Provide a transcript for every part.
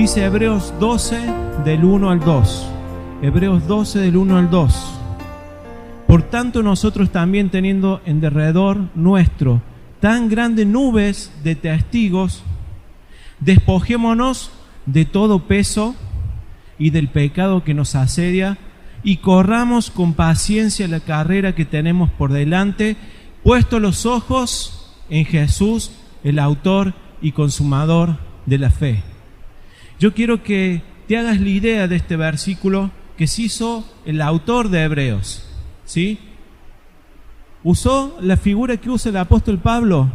Dice Hebreos 12 del 1 al 2. Hebreos 12 del 1 al 2. Por tanto nosotros también, teniendo en derredor nuestro tan grandes nubes de testigos, despojémonos de todo peso y del pecado que nos asedia, y corramos con paciencia la carrera que tenemos por delante, puesto los ojos en Jesús, el autor y consumador de la fe. Yo quiero que te hagas la idea de este versículo que se hizo el autor de Hebreos, ¿sí? Usó la figura que usa el apóstol Pablo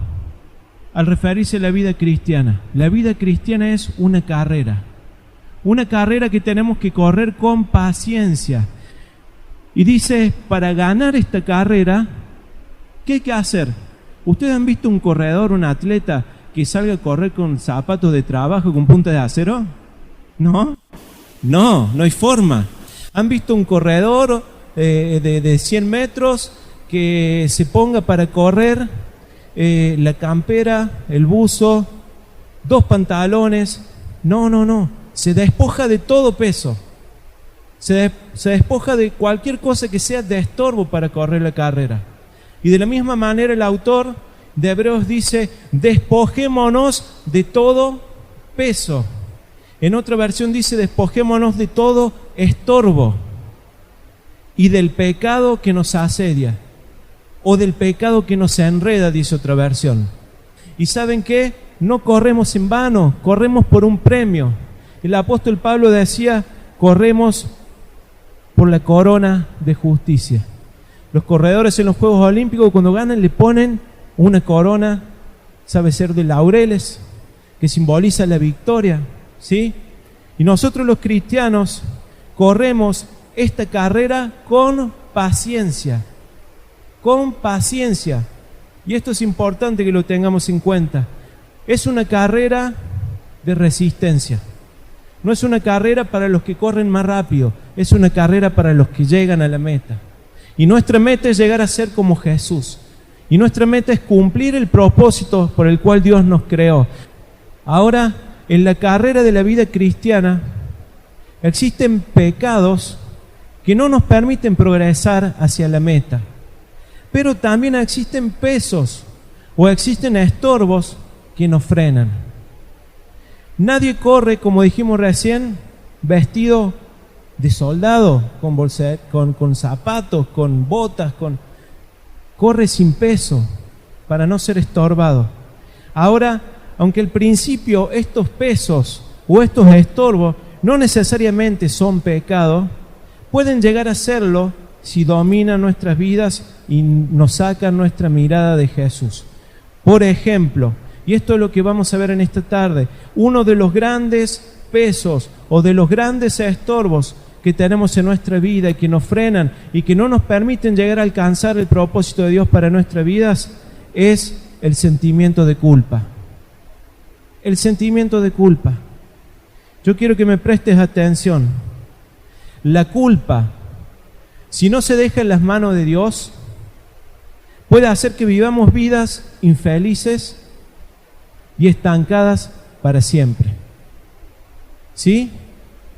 al referirse a la vida cristiana. La vida cristiana es una carrera que tenemos que correr con paciencia. Y dice, para ganar esta carrera, ¿qué hay que hacer? ¿Ustedes han visto un corredor, un atleta que salga a correr con zapatos de trabajo con punta de acero? No hay forma. ¿Han visto un corredor de 100 metros que se ponga para correr la campera, el buzo, 2 pantalones? No. Se despoja de todo peso. Se despoja de cualquier cosa que sea de estorbo para correr la carrera. Y de la misma manera el autor de Hebreos dice, despojémonos de todo peso. En otra versión dice, despojémonos de todo estorbo y del pecado que nos asedia, o del pecado que nos enreda, dice otra versión. ¿Y saben qué? No corremos en vano, corremos por un premio. El apóstol Pablo decía, corremos por la corona de justicia. Los corredores en los Juegos Olímpicos, cuando ganan, le ponen una corona, sabe ser de laureles, que simboliza la victoria, ¿sí? Y nosotros los cristianos corremos esta carrera con paciencia. Y esto es importante que lo tengamos en cuenta. Es una carrera de resistencia. No es una carrera para los que corren más rápido, es una carrera para los que llegan a la meta. Y nuestra meta es llegar a ser como Jesús. Y nuestra meta es cumplir el propósito por el cual Dios nos creó. Ahora, en la carrera de la vida cristiana, existen pecados que no nos permiten progresar hacia la meta. Pero también existen pesos o existen estorbos que nos frenan. Nadie corre, como dijimos recién, vestido de soldado, con zapatos, con botas, corre sin peso para no ser estorbado. Ahora, aunque al principio estos pesos o estos estorbos no necesariamente son pecado, pueden llegar a serlo si dominan nuestras vidas y nos sacan nuestra mirada de Jesús. Por ejemplo, y esto es lo que vamos a ver en esta tarde, uno de los grandes pesos o de los grandes estorbos que tenemos en nuestra vida y que nos frenan y que no nos permiten llegar a alcanzar el propósito de Dios para nuestras vidas es el sentimiento de culpa. El sentimiento de culpa. Yo quiero que me prestes atención. La culpa, si no se deja en las manos de Dios, puede hacer que vivamos vidas infelices y estancadas para siempre. ¿Sí?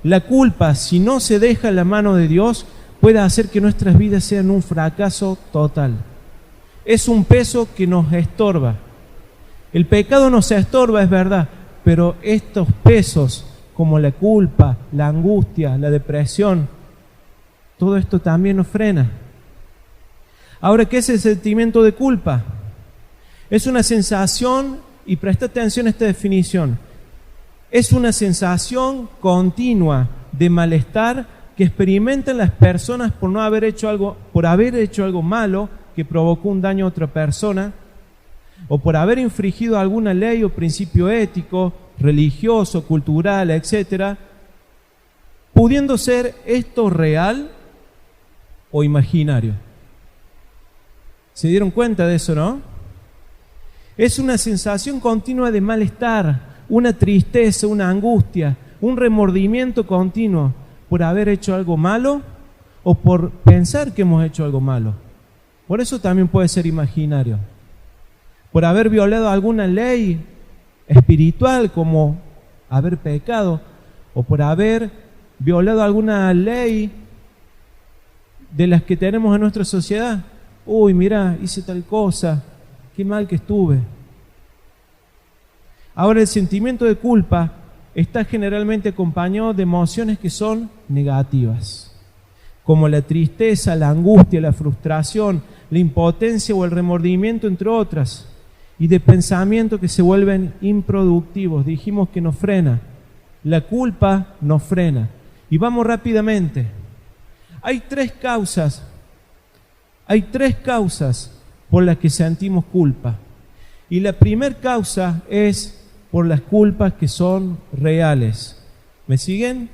La culpa, si no se deja en la mano de Dios, puede hacer que nuestras vidas sean un fracaso total. Es un peso que nos estorba. El pecado nos estorba, es verdad, pero estos pesos como la culpa, la angustia, la depresión, todo esto también nos frena. Ahora, ¿qué es el sentimiento de culpa? Es una sensación, y presta atención a esta definición, es una sensación continua de malestar que experimentan las personas por haber hecho algo malo que provocó un daño a otra persona, o por haber infringido alguna ley o principio ético, religioso, cultural, etc., pudiendo ser esto real o imaginario. ¿Se dieron cuenta de eso, no? Es una sensación continua de malestar, una tristeza, una angustia, un remordimiento continuo por haber hecho algo malo o por pensar que hemos hecho algo malo. Por eso también puede ser imaginario. Por haber violado alguna ley espiritual, como haber pecado, o por haber violado alguna ley de las que tenemos en nuestra sociedad. Uy, mira, hice tal cosa, qué mal que estuve. Ahora, el sentimiento de culpa está generalmente acompañado de emociones que son negativas, como la tristeza, la angustia, la frustración, la impotencia o el remordimiento, entre otras, y de pensamientos que se vuelven improductivos. Dijimos que nos frena. La culpa nos frena. Y vamos rápidamente. Hay tres causas por las que sentimos culpa. Y la primera causa es por las culpas que son reales. ¿Me siguen?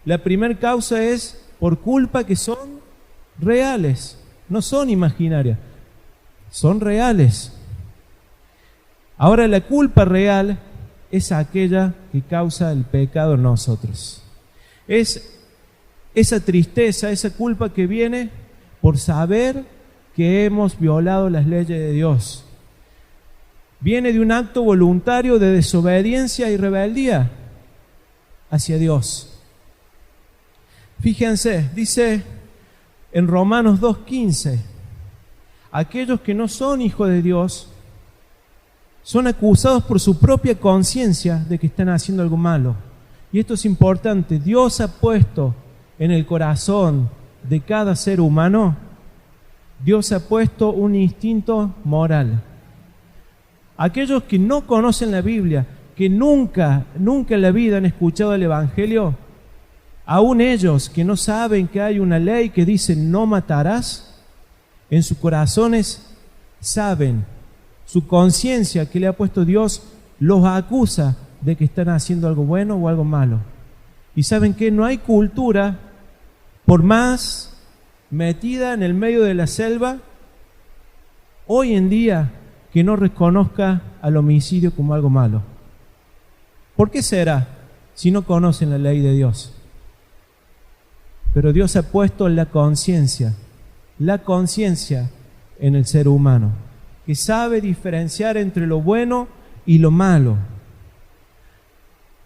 La primera causa es por culpa que son reales, no son imaginarias, son reales. Ahora, la culpa real es aquella que causa el pecado en nosotros. Es esa tristeza, esa culpa que viene por saber que hemos violado las leyes de Dios. Viene de un acto voluntario de desobediencia y rebeldía hacia Dios. Fíjense, dice en Romanos 2:15, aquellos que no son hijos de Dios son acusados por su propia conciencia de que están haciendo algo malo. Y esto es importante. Dios ha puesto en el corazón de cada ser humano, Dios ha puesto un instinto moral. Aquellos que no conocen la Biblia, que nunca en la vida han escuchado el Evangelio, aún ellos que no saben que hay una ley que dice no matarás, en sus corazones saben, su conciencia que le ha puesto Dios los acusa de que están haciendo algo bueno o algo malo. Y saben que no hay cultura, por más metida en el medio de la selva, hoy en día, que no reconozca al homicidio como algo malo. ¿Por qué será? Si no conocen la ley de Dios. Pero Dios ha puesto la conciencia en el ser humano, que sabe diferenciar entre lo bueno y lo malo.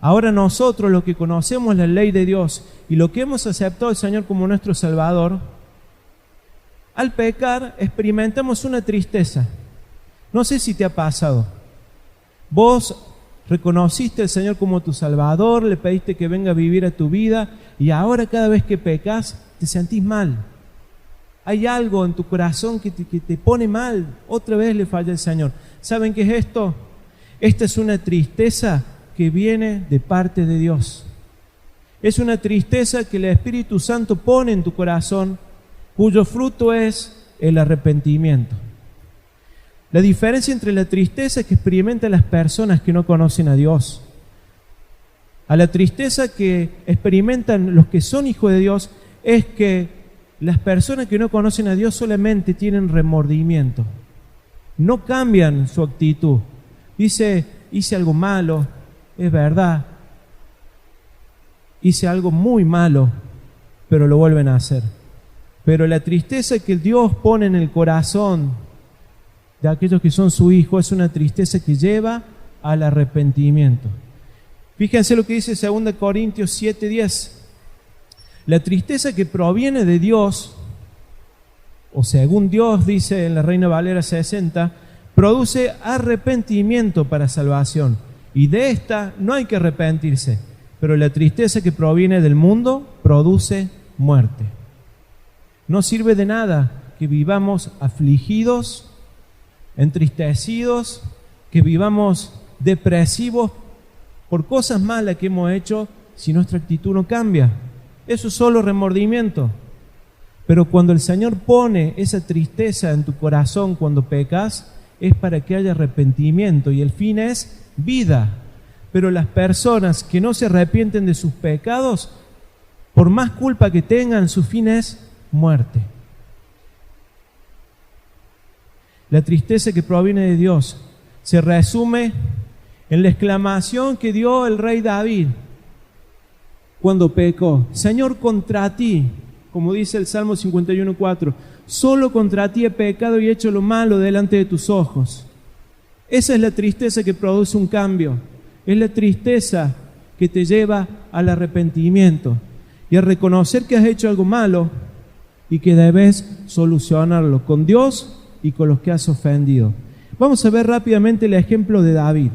Ahora nosotros, los que conocemos la ley de Dios y lo que hemos aceptado al Señor como nuestro Salvador, al pecar experimentamos una tristeza. No sé si te ha pasado. Vos reconociste al Señor como tu Salvador, le pediste que venga a vivir a tu vida y ahora cada vez que pecas te sentís mal. Hay algo en tu corazón que te pone mal. Otra vez le falla al Señor. ¿Saben qué es esto? Esta es una tristeza que viene de parte de Dios. Es una tristeza que el Espíritu Santo pone en tu corazón, cuyo fruto es el arrepentimiento. La diferencia entre la tristeza que experimentan las personas que no conocen a Dios, a la tristeza que experimentan los que son hijos de Dios, es que las personas que no conocen a Dios solamente tienen remordimiento. No cambian su actitud. Dice, hice algo malo, es verdad. Hice algo muy malo, pero lo vuelven a hacer. Pero la tristeza que Dios pone en el corazón de aquellos que son su hijo es una tristeza que lleva al arrepentimiento. Fíjense lo que dice 2 Corintios 7:10. La tristeza que proviene de Dios, o según Dios dice en la Reina Valera 60, produce arrepentimiento para salvación. Y de esta no hay que arrepentirse, pero la tristeza que proviene del mundo produce muerte. No sirve de nada que vivamos afligidos, entristecidos, que vivamos depresivos por cosas malas que hemos hecho si nuestra actitud no cambia. Eso es solo remordimiento. Pero cuando el Señor pone esa tristeza en tu corazón cuando pecas, es para que haya arrepentimiento y el fin es vida. Pero las personas que no se arrepienten de sus pecados, por más culpa que tengan, su fin es muerte. La tristeza que proviene de Dios se resume en la exclamación que dio el rey David cuando pecó: Señor, contra ti, como dice el Salmo 51:4, solo contra ti he pecado y he hecho lo malo delante de tus ojos. Esa es la tristeza que produce un cambio. Es la tristeza que te lleva al arrepentimiento y a reconocer que has hecho algo malo y que debes solucionarlo con Dios y con los que has ofendido. Vamos a ver rápidamente el ejemplo de David.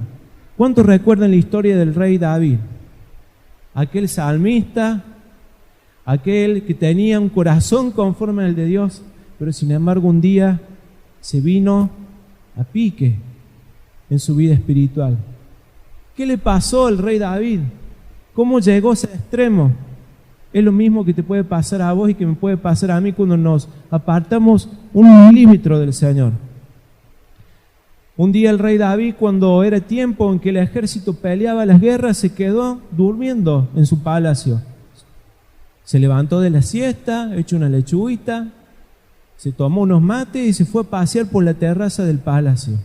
¿Cuántos recuerdan la historia del rey David? Aquel salmista, aquel que tenía un corazón conforme al de Dios, pero sin embargo un día se vino a pique en su vida espiritual. ¿Qué le pasó al rey David? ¿Cómo llegó a ese extremo? Es lo mismo que te puede pasar a vos y que me puede pasar a mí cuando nos apartamos un milímetro del Señor. Un día el rey David, cuando era tiempo en que el ejército peleaba las guerras, se quedó durmiendo en su palacio. Se levantó de la siesta, echó una lechuguita, se tomó unos mates y se fue a pasear por la terraza del palacio.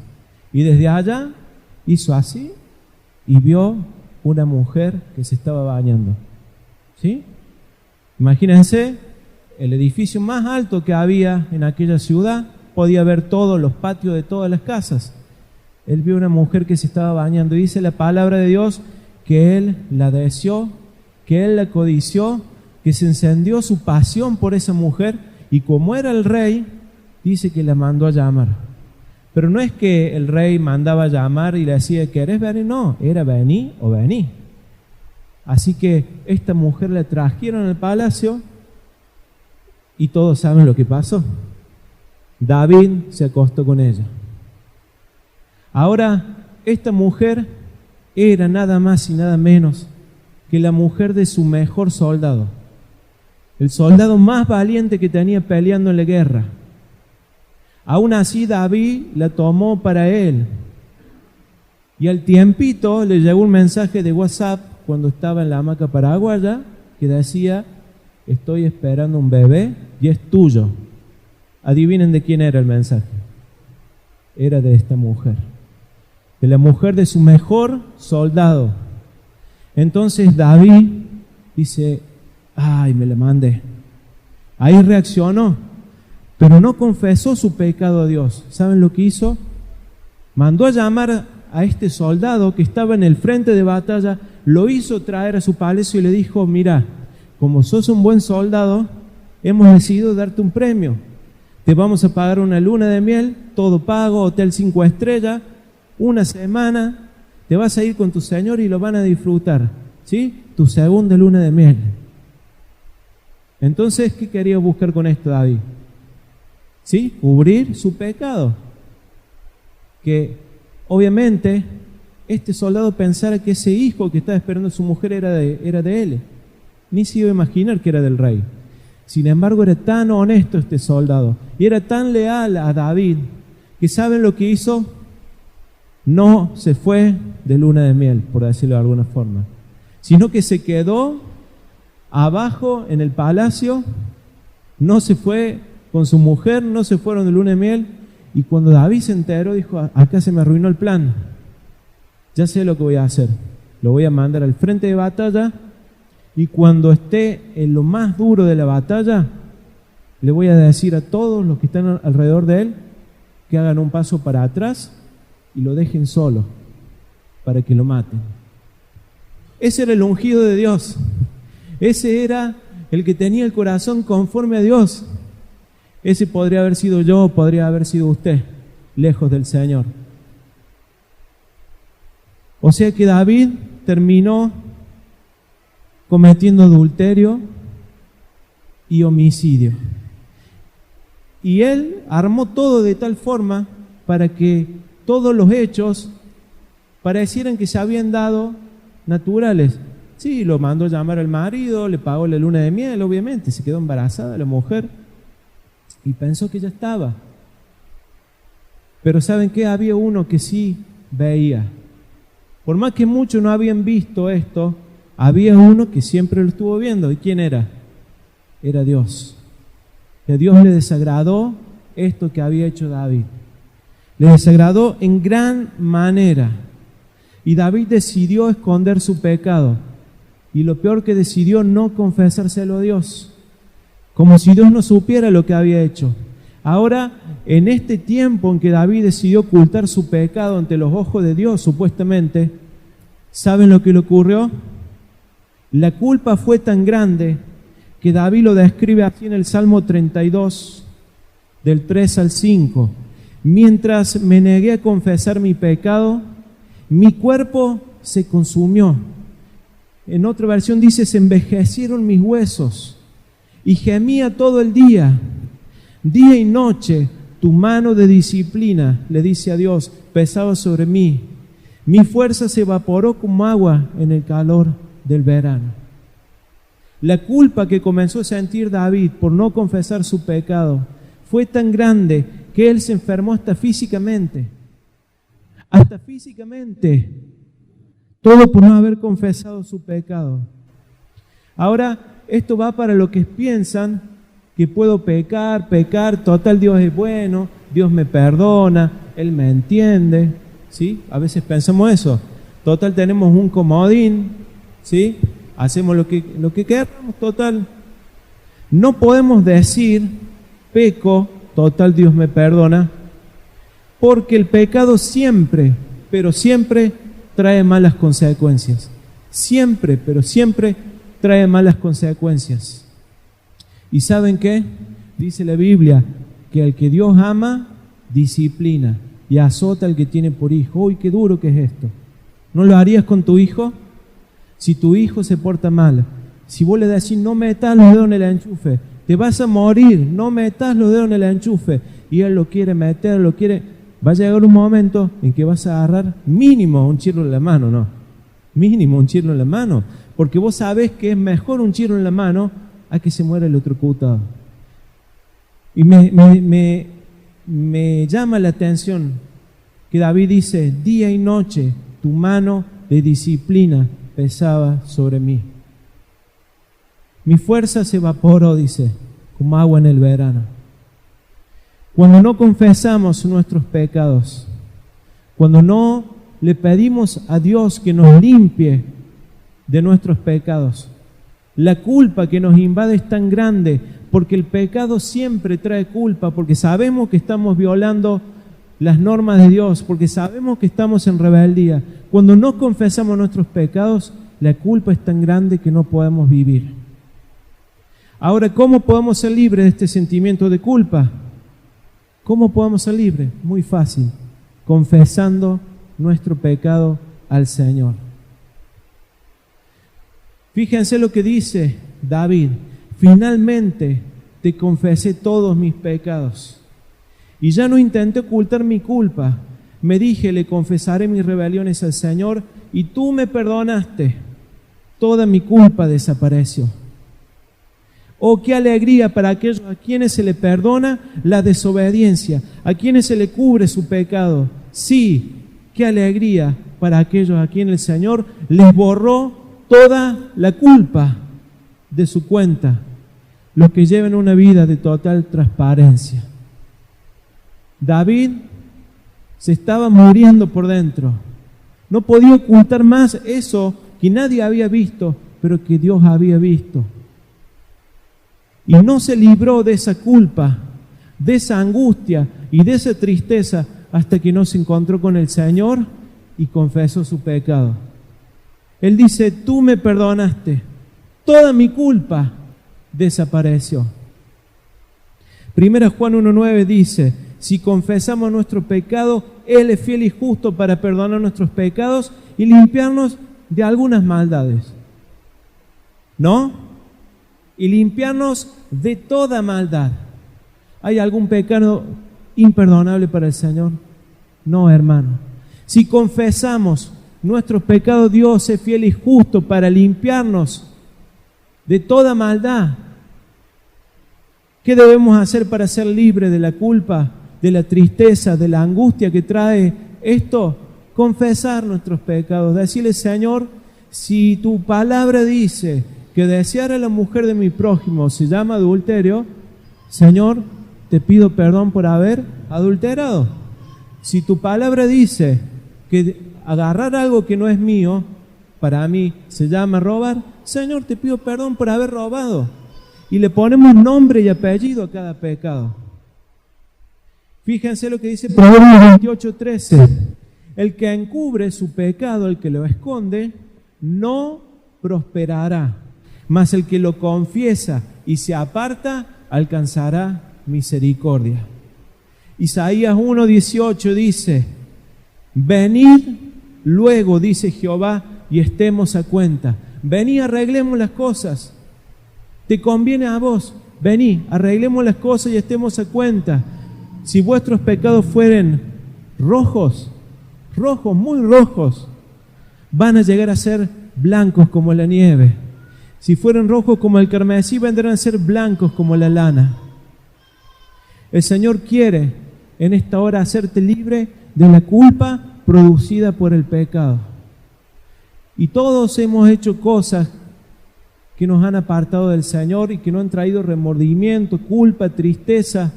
Y desde allá hizo así y vio una mujer que se estaba bañando. ¿Sí? Imagínense, el edificio más alto que había en aquella ciudad, podía ver todos los patios de todas las casas. Él vio una mujer que se estaba bañando y dice la palabra de Dios que él la deseó, que él la codició, que se encendió su pasión por esa mujer y como era el rey, dice que la mandó a llamar. Pero no es que el rey mandaba a llamar y le decía, ¿querés venir? No, era vení o vení. Así que esta mujer la trajeron al palacio y todos saben lo que pasó. David se acostó con ella. Ahora, esta mujer era nada más y nada menos que la mujer de su mejor soldado. El soldado más valiente que tenía peleando en la guerra. Aún así David la tomó para él. Y al tiempito le llegó un mensaje de WhatsApp cuando estaba en la hamaca paraguaya que decía, estoy esperando un bebé y es tuyo. Adivinen de quién era el mensaje. Era de esta mujer. De la mujer de su mejor soldado. Entonces David dice, ay, me la mandé. Ahí reaccionó, pero no confesó su pecado a Dios. ¿Saben lo que hizo? Mandó a llamar a este soldado que estaba en el frente de batalla, lo hizo traer a su palacio y le dijo, mira, como sos un buen soldado, hemos decidido darte un premio. Te vamos a pagar una luna de miel, todo pago, hotel 5 estrellas, una semana, te vas a ir con tu señor y lo van a disfrutar, ¿sí? Tu segunda luna de miel. Entonces, ¿qué quería buscar con esto David? ¿Sí? Cubrir su pecado. Que obviamente este soldado pensara que ese hijo que estaba esperando a su mujer era de él. Ni se iba a imaginar que era del rey. Sin embargo, era tan honesto este soldado y era tan leal a David que ¿saben lo que hizo? No se fue de luna de miel, por decirlo de alguna forma, sino que se quedó abajo en el palacio, no se fue con su mujer, no se fueron de luna de miel, y cuando David se enteró dijo, acá se me arruinó el plan, ya sé lo que voy a hacer, lo voy a mandar al frente de batalla y cuando esté en lo más duro de la batalla le voy a decir a todos los que están alrededor de él que hagan un paso para atrás y lo dejen solo para que lo maten. Ese era el ungido de Dios. Ese era el que tenía el corazón conforme a Dios. Ese podría haber sido yo, podría haber sido usted, lejos del Señor. O sea que David terminó cometiendo adulterio y homicidio. Y él armó todo de tal forma para que todos los hechos parecieran que se habían dado naturales. Sí, lo mandó a llamar al marido, le pagó la luna de miel, obviamente, se quedó embarazada la mujer y pensó que ya estaba. Pero ¿saben qué? Había uno que sí veía. Por más que muchos no habían visto esto, había uno que siempre lo estuvo viendo. ¿Y quién era? Era Dios. Que a Dios le desagradó esto que había hecho David. Le desagradó en gran manera. Y David decidió esconder su pecado. Y lo peor que decidió, no confesárselo a Dios. Como si Dios no supiera lo que había hecho. Ahora, en este tiempo en que David decidió ocultar su pecado ante los ojos de Dios, supuestamente, ¿saben lo que le ocurrió? La culpa fue tan grande que David lo describe así en el Salmo 32, del 3 al 5. Mientras me negué a confesar mi pecado, mi cuerpo se consumió. En otra versión dice, se envejecieron mis huesos y gemía todo el día. Día y noche, tu mano de disciplina, le dice a Dios, pesaba sobre mí. Mi fuerza se evaporó como agua en el calor del verano. La culpa que comenzó a sentir David por no confesar su pecado fue tan grande que él se enfermó hasta físicamente. Hasta físicamente. Todo por no haber confesado su pecado. Ahora, esto va para los que piensan que puedo pecar, total Dios es bueno, Dios me perdona, Él me entiende, ¿sí? A veces pensamos eso, total tenemos un comodín, ¿sí? Hacemos lo que queramos, total. No podemos decir, peco, total Dios me perdona, porque el pecado siempre, pero siempre trae malas consecuencias. Siempre, pero siempre trae malas consecuencias. ¿Y saben qué? Dice la Biblia que al que Dios ama, disciplina y azota al que tiene por hijo. ¡Uy, qué duro que es esto! ¿No lo harías con tu hijo? Si tu hijo se porta mal, si vos le decís no metas los dedos en el enchufe, te vas a morir, no metas los dedos en el enchufe, y él lo quiere meter, va a llegar un momento en que vas a agarrar mínimo un chirlo en la mano, ¿no? Mínimo un chirlo en la mano, porque vos sabés que es mejor un chirlo en la mano a que se muera electrocutado. Y me llama la atención que David dice, día y noche tu mano de disciplina pesaba sobre mí. Mi fuerza se evaporó, dice, como agua en el verano. Cuando no confesamos nuestros pecados, cuando no le pedimos a Dios que nos limpie de nuestros pecados, la culpa que nos invade es tan grande, porque el pecado siempre trae culpa, porque sabemos que estamos violando las normas de Dios, porque sabemos que estamos en rebeldía. Cuando no confesamos nuestros pecados, la culpa es tan grande que no podemos vivir. Ahora, ¿cómo podemos ser libres de este sentimiento de culpa? ¿Cómo podemos ser libres? Muy fácil, confesando nuestro pecado al Señor. Fíjense lo que dice David, finalmente te confesé todos mis pecados y ya no intenté ocultar mi culpa. Me dije, le confesaré mis rebeliones al Señor y tú me perdonaste. Toda mi culpa desapareció. Oh, qué alegría para aquellos a quienes se le perdona la desobediencia, a quienes se le cubre su pecado. Sí, qué alegría para aquellos a quienes el Señor les borró toda la culpa de su cuenta, los que llevan una vida de total transparencia. David se estaba muriendo por dentro. No podía ocultar más eso que nadie había visto, pero que Dios había visto. Y no se libró de esa culpa, de esa angustia y de esa tristeza hasta que no se encontró con el Señor y confesó su pecado. Él dice, tú me perdonaste, toda mi culpa desapareció. 1 Juan 1:9 dice, si confesamos nuestro pecado, Él es fiel y justo para perdonar nuestros pecados y limpiarnos de algunas maldades. ¿No? Y limpiarnos de toda maldad. ¿Hay algún pecado imperdonable para el Señor? No, hermano. Si confesamos nuestros pecados, Dios es fiel y justo para limpiarnos de toda maldad. ¿Qué debemos hacer para ser libres de la culpa, de la tristeza, de la angustia que trae esto? Confesar nuestros pecados, decirle, Señor, si tu palabra dice que desear a la mujer de mi prójimo se llama adulterio, Señor, te pido perdón por haber adulterado. Si tu palabra dice que agarrar algo que no es mío, para mí se llama robar, Señor, te pido perdón por haber robado. Y le ponemos nombre y apellido a cada pecado. Fíjense lo que dice Proverbios 28:13. El que encubre su pecado, el que lo esconde, no prosperará, mas el que lo confiesa y se aparta alcanzará misericordia. Isaías 1:18 dice: venid luego, dice Jehová, y estemos a cuenta. Vení, arreglemos las cosas. Te conviene a vos. Vení, arreglemos las cosas y estemos a cuenta. Si vuestros pecados fueren rojos, muy rojos, van a llegar a ser blancos como la nieve. Si fueren rojos como el carmesí, vendrán a ser blancos como la lana. El Señor quiere en esta hora hacerte libre de la culpa producida por el pecado. Y todos hemos hecho cosas que nos han apartado del Señor y que nos han traído remordimiento, culpa, tristeza,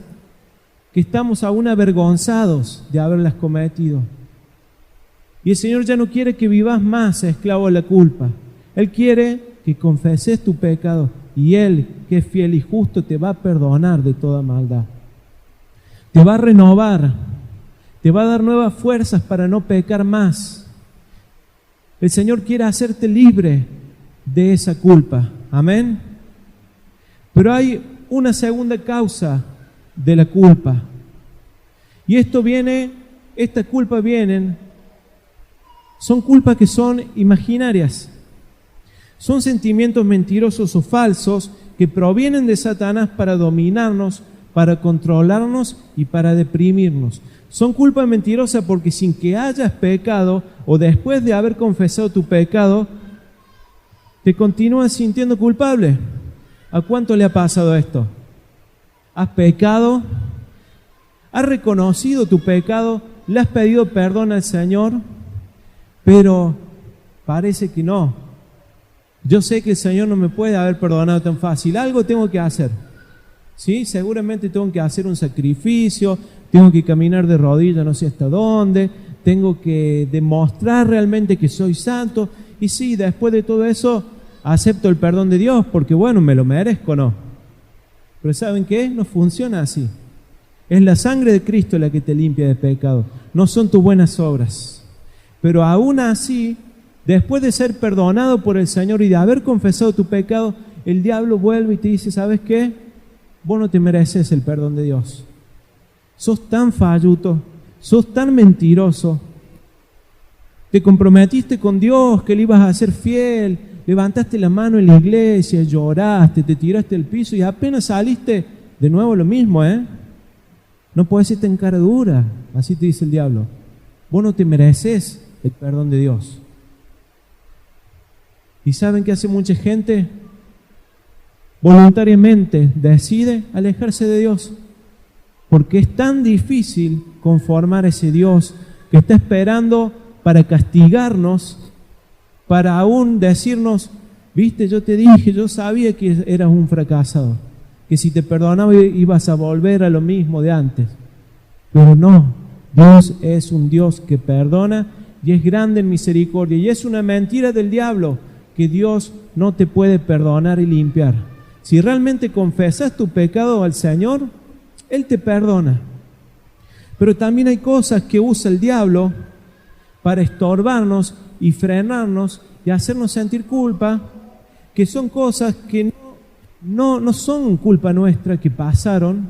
que estamos aún avergonzados de haberlas cometido. Y el Señor ya no quiere que vivas más esclavo de la culpa. Él quiere que confeses tu pecado y Él, que es fiel y justo, te va a perdonar de toda maldad. Te va a renovar, te va a dar nuevas fuerzas para no pecar más. El Señor quiere hacerte libre de esa culpa. Amén. Pero hay una segunda causa de la culpa. Y esta culpa son culpas que son imaginarias. Son sentimientos mentirosos o falsos que provienen de Satanás para dominarnos, para controlarnos y para deprimirnos. Son culpas mentirosas porque sin que hayas pecado o después de haber confesado tu pecado, te continúas sintiendo culpable. ¿A cuánto le ha pasado esto? ¿Has pecado? ¿Has reconocido tu pecado? ¿Le has pedido perdón al Señor? Pero parece que no. Yo sé que el Señor no me puede haber perdonado tan fácil. Algo tengo que hacer. ¿Sí? Seguramente tengo que hacer un sacrificio, tengo que caminar de rodillas no sé hasta dónde, tengo que demostrar realmente que soy santo. Y sí, después de todo eso, acepto el perdón de Dios, porque bueno, me lo merezco, ¿no? Pero ¿saben qué? No funciona así. Es la sangre de Cristo la que te limpia de pecado, no son tus buenas obras. Pero aún así, después de ser perdonado por el Señor y de haber confesado tu pecado, el diablo vuelve y te dice: ¿sabes qué? Vos no te mereces el perdón de Dios. Sos tan falluto, sos tan mentiroso. Te comprometiste con Dios que le ibas a ser fiel, levantaste la mano en la iglesia, lloraste, te tiraste al piso y apenas saliste, de nuevo lo mismo, No podés irte en cara dura, así te dice el diablo. Vos no te mereces el perdón de Dios. ¿Y saben qué hace mucha gente? Voluntariamente decide alejarse de Dios, porque es tan difícil conformar a ese Dios que está esperando para castigarnos, para aún decirnos: viste, yo te dije, yo sabía que eras un fracasado, que si te perdonaba ibas a volver a lo mismo de antes. Pero no, Dios es un Dios que perdona y es grande en misericordia, y es una mentira del diablo que Dios no te puede perdonar y limpiar. Si realmente confesas tu pecado al Señor, Él te perdona. Pero también hay cosas que usa el diablo para estorbarnos y frenarnos y hacernos sentir culpa, que son cosas que no son culpa nuestra, que pasaron,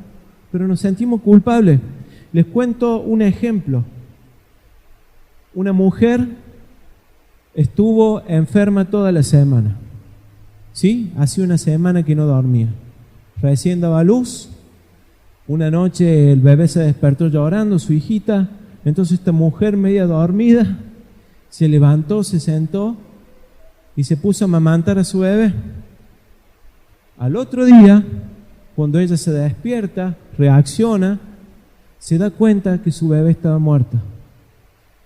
pero nos sentimos culpables. Les cuento un ejemplo. Una mujer estuvo enferma toda la semana. ¿Sí? Hacía una semana que no dormía. Recién daba luz. Una noche el bebé se despertó llorando, su hijita. Entonces esta mujer, media dormida, se levantó, se sentó y se puso a amamantar a su bebé. Al otro día, cuando ella se despierta, reacciona, se da cuenta que su bebé estaba muerto,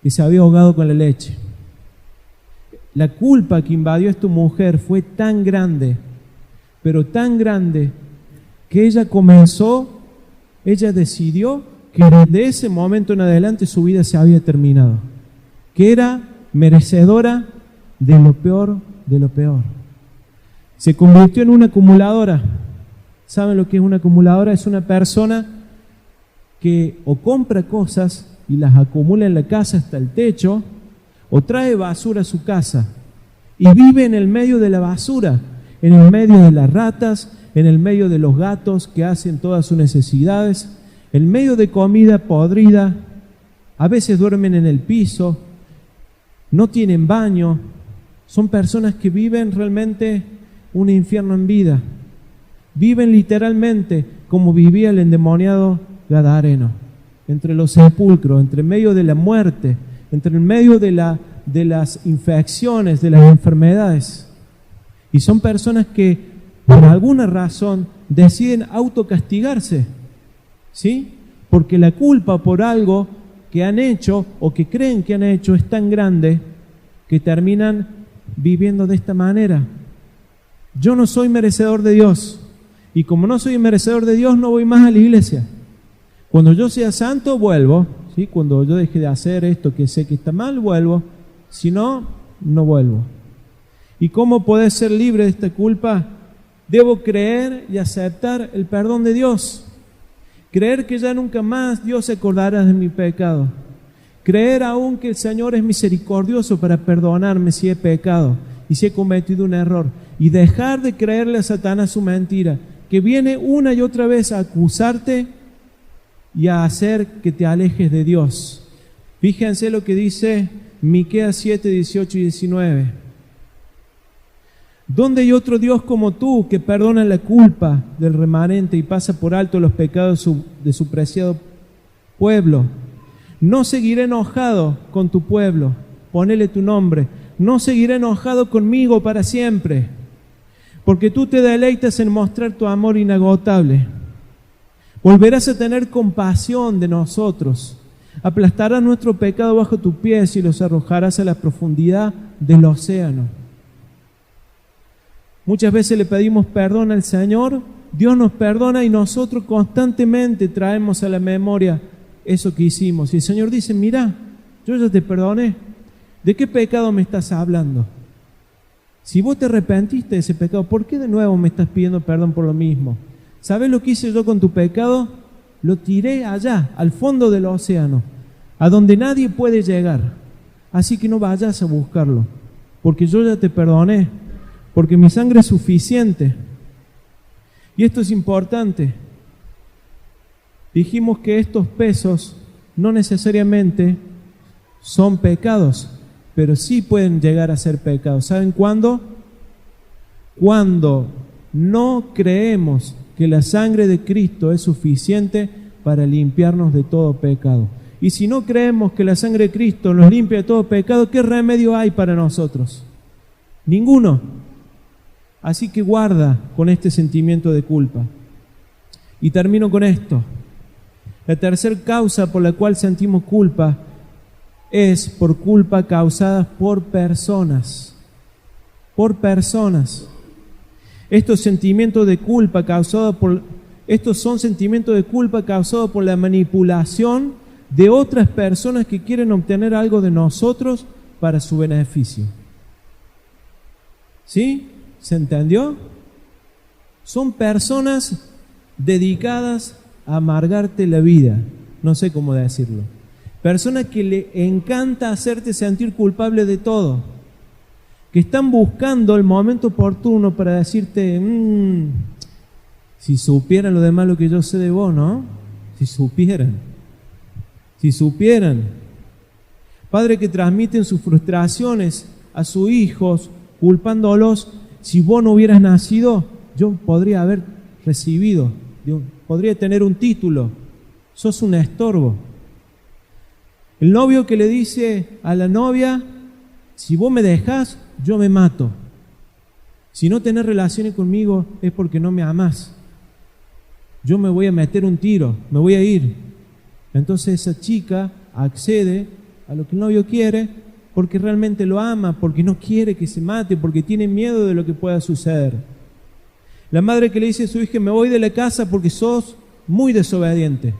que se había ahogado con la leche. La culpa que invadió a esta mujer fue tan grande, pero tan grande, que ella decidió que desde ese momento en adelante su vida se había terminado, que era merecedora de lo peor de lo peor. Se convirtió en una acumuladora. ¿Saben lo que es una acumuladora? Es una persona que o compra cosas y las acumula en la casa hasta el techo, o trae basura a su casa y vive en el medio de la basura, en el medio de las ratas, en el medio de los gatos que hacen todas sus necesidades, en medio de comida podrida. A veces duermen en el piso, no tienen baño. Son personas que viven realmente un infierno en vida. Viven literalmente como vivía el endemoniado gadareno, entre los sepulcros, entre medio de la muerte, entre el medio de las infecciones, de las enfermedades. Y son personas que por alguna razón deciden autocastigarse, ¿sí? Porque la culpa por algo que han hecho o que creen que han hecho es tan grande que terminan viviendo de esta manera. Yo no soy merecedor de Dios, y como no soy merecedor de Dios, no voy más a la iglesia. Cuando yo sea santo, vuelvo, ¿sí? Cuando yo deje de hacer esto que sé que está mal, vuelvo. Si no, no vuelvo. ¿Y cómo poder ser libre de esta culpa? Debo creer y aceptar el perdón de Dios. Creer que ya nunca más Dios se acordará de mi pecado. Creer aún que el Señor es misericordioso para perdonarme si he pecado y si he cometido un error. Y dejar de creerle a Satanás su mentira, que viene una y otra vez a acusarte y a hacer que te alejes de Dios. Fíjense lo que dice Miqueas 7, 18 y 19. ¿Dónde hay otro Dios como tú que perdona la culpa del remanente y pasa por alto los pecados de su preciado pueblo? No seguiré enojado con tu pueblo, ponele tu nombre. No seguiré enojado conmigo para siempre, porque tú te deleitas en mostrar tu amor inagotable. Volverás a tener compasión de nosotros. Aplastarás nuestro pecado bajo tus pies y los arrojarás a la profundidad del océano. Muchas veces le pedimos perdón al Señor, Dios nos perdona y nosotros constantemente traemos a la memoria eso que hicimos. Y el Señor dice, mira, yo ya te perdoné. ¿De qué pecado me estás hablando? Si vos te arrepentiste de ese pecado, ¿por qué de nuevo me estás pidiendo perdón por lo mismo? ¿Sabes lo que hice yo con tu pecado? Lo tiré allá, al fondo del océano, a donde nadie puede llegar. Así que no vayas a buscarlo, porque yo ya te perdoné, porque mi sangre es suficiente. Y esto es importante. Dijimos que estos pesos no necesariamente son pecados, pero sí pueden llegar a ser pecados. ¿Saben cuándo? Cuando no creemos que la sangre de Cristo es suficiente para limpiarnos de todo pecado. Y si no creemos que la sangre de Cristo nos limpia de todo pecado, ¿qué remedio hay para nosotros? Ninguno. Así que guarda con este sentimiento de culpa. Y termino con esto. La tercera causa por la cual sentimos culpa es por culpa causada por personas. Por personas. Estos son sentimientos de culpa causados por la manipulación de otras personas que quieren obtener algo de nosotros para su beneficio. ¿Sí? ¿Se entendió? Son personas dedicadas a amargarte la vida. No sé cómo decirlo. Personas que le encanta hacerte sentir culpable de todo. Que están buscando el momento oportuno para decirte, si supieran lo demás lo que yo sé de vos, ¿no? Si supieran. Padres que transmiten sus frustraciones a sus hijos, culpándolos. Si vos no hubieras nacido, yo podría haber recibido, podría tener un título. Sos un estorbo. El novio que le dice a la novia, si vos me dejás, yo me mato. Si no tenés relaciones conmigo es porque no me amás. Yo me voy a meter un tiro, me voy a ir. Entonces esa chica accede a lo que el novio quiere porque realmente lo ama, porque no quiere que se mate, porque tiene miedo de lo que pueda suceder. La madre que le dice a su hija, me voy de la casa porque sos muy desobediente.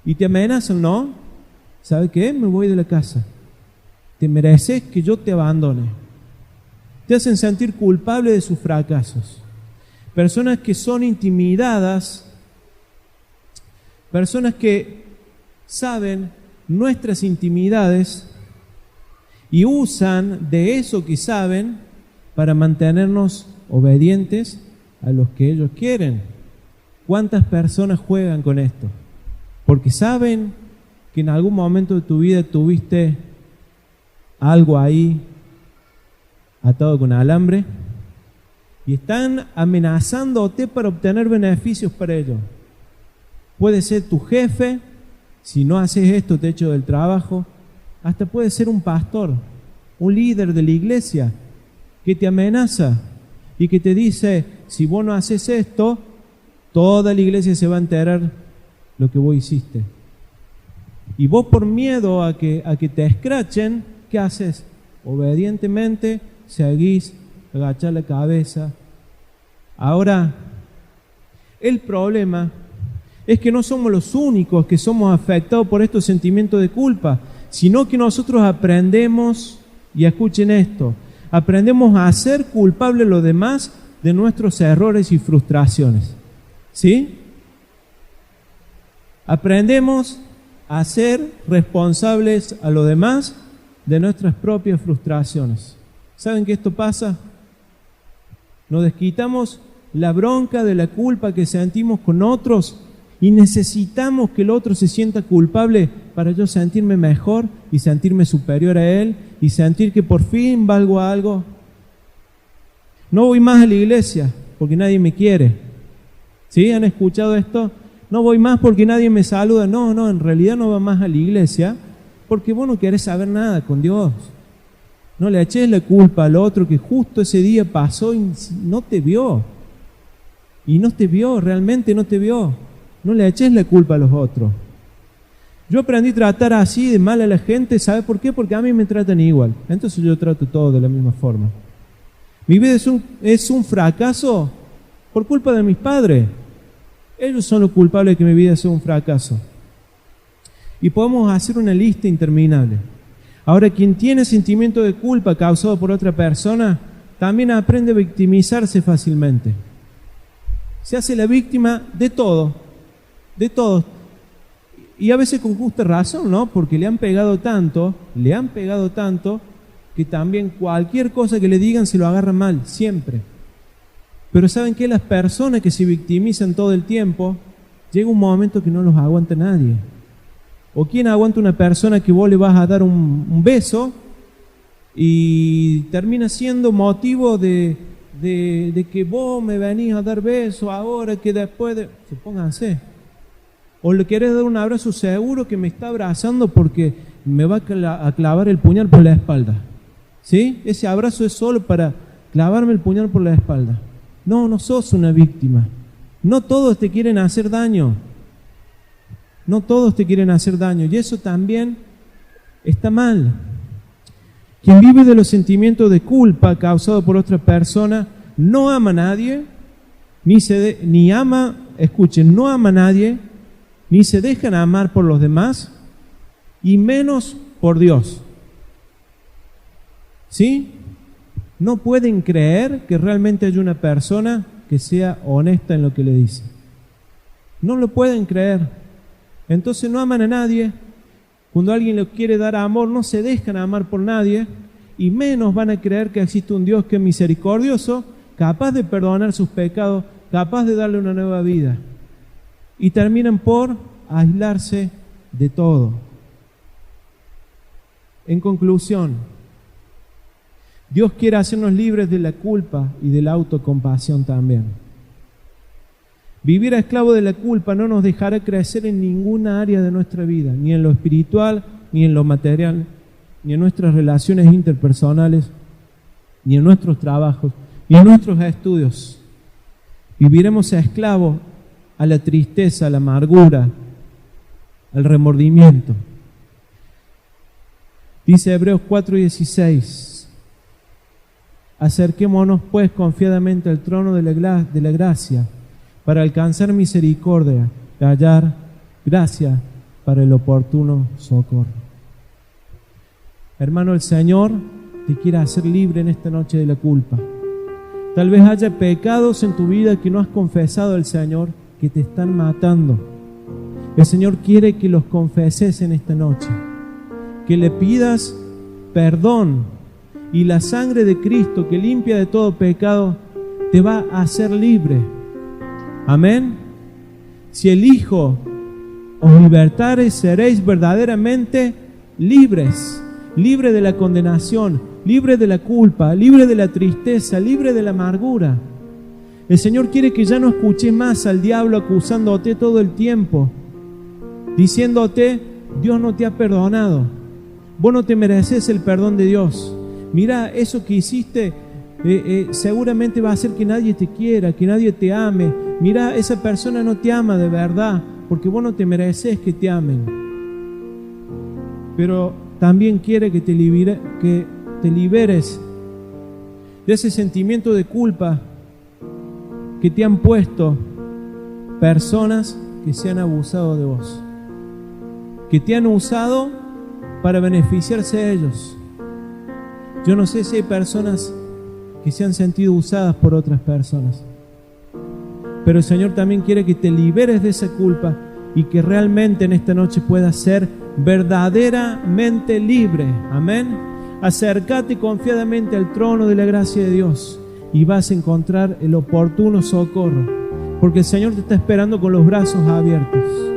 Y te amenazan, ¿no? ¿Sabe qué? Me voy de la casa. Te mereces que yo te abandone. Te hacen sentir culpable de sus fracasos. Personas que son intimidadas, personas que saben nuestras intimidades y usan de eso que saben para mantenernos obedientes a los que ellos quieren. ¿Cuántas personas juegan con esto? Porque saben que en algún momento de tu vida tuviste algo ahí atado con alambre y están amenazándote para obtener beneficios para ello. Puede ser tu jefe, si no haces esto te echo del trabajo. Hasta puede ser un pastor, un líder de la iglesia que te amenaza y que te dice, si vos no haces esto, toda la iglesia se va a enterar lo que vos hiciste. Y vos, por miedo a que te escrachen, ¿qué haces? Obedientemente seguís, agachás la cabeza. Ahora, el problema es que no somos los únicos que somos afectados por estos sentimientos de culpa, sino que nosotros aprendemos, y escuchen esto, aprendemos a hacer culpable a los demás de nuestros errores y frustraciones. ¿Sí? Aprendemos a ser responsables a los demás de nuestras propias frustraciones. ¿Saben qué esto pasa? Nos desquitamos la bronca de la culpa que sentimos con otros y necesitamos que el otro se sienta culpable para yo sentirme mejor y sentirme superior a él y sentir que por fin valgo algo. No voy más a la iglesia porque nadie me quiere. ¿Sí? ¿Han escuchado esto? No voy más porque nadie me saluda. No, en realidad no va más a la iglesia porque vos no querés saber nada con Dios. No le eches la culpa al otro que justo ese día pasó y no te vio. Y no te vio, realmente no te vio. No le eches la culpa a los otros. Yo aprendí a tratar así de mal a la gente. ¿Sabe por qué? Porque a mí me tratan igual. Entonces yo trato todo de la misma forma. Mi vida es un fracaso por culpa de mis padres. Ellos son los culpables de que mi vida sea un fracaso. Y podemos hacer una lista interminable. Ahora, quien tiene sentimiento de culpa causado por otra persona, también aprende a victimizarse fácilmente. Se hace la víctima de todo, de todo. Y a veces con justa razón, ¿no? Porque le han pegado tanto, que también cualquier cosa que le digan se lo agarra mal, siempre. Pero ¿saben qué? Las personas que se victimizan todo el tiempo, llega un momento que no los aguanta nadie. ¿O quién aguanta una persona que vos le vas a dar un beso y termina siendo motivo de que vos me venís a dar besos ahora que después de... Supónganse. O le querés dar un abrazo, seguro que me está abrazando porque me va a clavar el puñal por la espalda. ¿Sí? Ese abrazo es solo para clavarme el puñal por la espalda. No sos una víctima. No todos te quieren hacer daño. No todos te quieren hacer daño. Y eso también está mal. Quien vive de los sentimientos de culpa causados por otra persona no ama a nadie, no ama a nadie, ni se dejan amar por los demás, y menos por Dios. ¿Sí? No pueden creer que realmente hay una persona que sea honesta en lo que le dice. No lo pueden creer. Entonces no aman a nadie. Cuando alguien les quiere dar amor, no se dejan amar por nadie, y menos van a creer que existe un Dios que es misericordioso, capaz de perdonar sus pecados, capaz de darle una nueva vida. Y terminan por aislarse de todo. En conclusión, Dios quiere hacernos libres de la culpa y de la autocompasión también. Vivir a esclavo de la culpa no nos dejará crecer en ninguna área de nuestra vida, ni en lo espiritual, ni en lo material, ni en nuestras relaciones interpersonales, ni en nuestros trabajos, ni en nuestros estudios. Viviremos a esclavos a la tristeza, a la amargura, al remordimiento. Dice Hebreos 4:16: acerquémonos pues confiadamente al trono de la gracia, para alcanzar misericordia y hallar gracia para el oportuno socorro. Hermano, el Señor te quiere hacer libre en esta noche de la culpa. Tal vez haya pecados en tu vida que no has confesado al Señor, que te están matando. El Señor quiere que los confeses en esta noche, que le pidas perdón. Y la sangre de Cristo que limpia de todo pecado te va a hacer libre. Amén. Si el Hijo os libertare, seréis verdaderamente libres. Libre de la condenación, libre de la culpa, libre de la tristeza, libre de la amargura. El Señor quiere que ya no escuches más al diablo acusándote todo el tiempo, diciéndote: Dios no te ha perdonado, vos no te mereces el perdón de Dios. Mira, eso que hiciste seguramente va a hacer que nadie te quiera, que nadie te ame. Mira, esa persona no te ama de verdad, porque vos no te mereces que te amen. Pero también quiere que te liberes de ese sentimiento de culpa que te han puesto personas que se han abusado de vos, que te han usado para beneficiarse a ellos. Yo no sé si hay personas que se han sentido usadas por otras personas, pero el Señor también quiere que te liberes de esa culpa y que realmente en esta noche puedas ser verdaderamente libre. Amén. Acércate confiadamente al trono de la gracia de Dios y vas a encontrar el oportuno socorro, porque el Señor te está esperando con los brazos abiertos.